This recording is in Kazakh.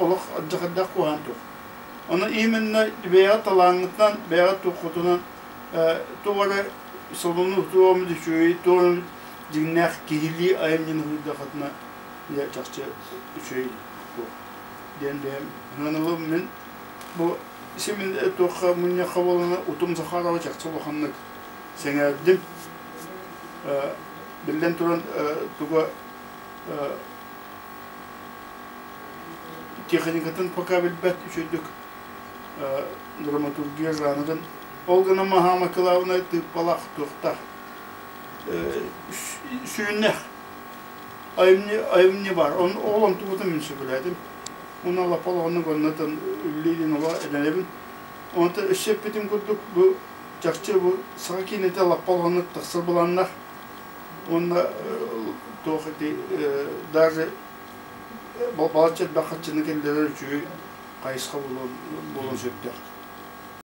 олық жақырдақ қуған тұқ. Оны именно бейға талаңыттан, бейға тұқытынан тоғары солыны ұтуамы düşөй, тоғырын жігнәқ кейлі айымнен ұйда қатына жақшы үшөй тұқ. Ден бейім, ғанылы мен бұл семен тұққа мұнне қабылына ұтым сақарауы жақсы болғанлық сәңәрдім. Білден тұран тұға техникатын пока білбәт үшөйдік драматургия жанрын. Олғана Махама Кылауына тыппалақ тұқтақ. Сүйіннәқ айымне бар. Оғылан тұғыды мен сөбіләдім. Оны алапалағының ғаннатын үллейден ола әдәлебін. Онты үшсеп бетім көрдік. Бұл жақшы бұл саға кейнеті алапалағының тақсыр боланнақ. Онда тоқыды даже балачет бақытшыны келдері үші қайысқа болуын сөптер.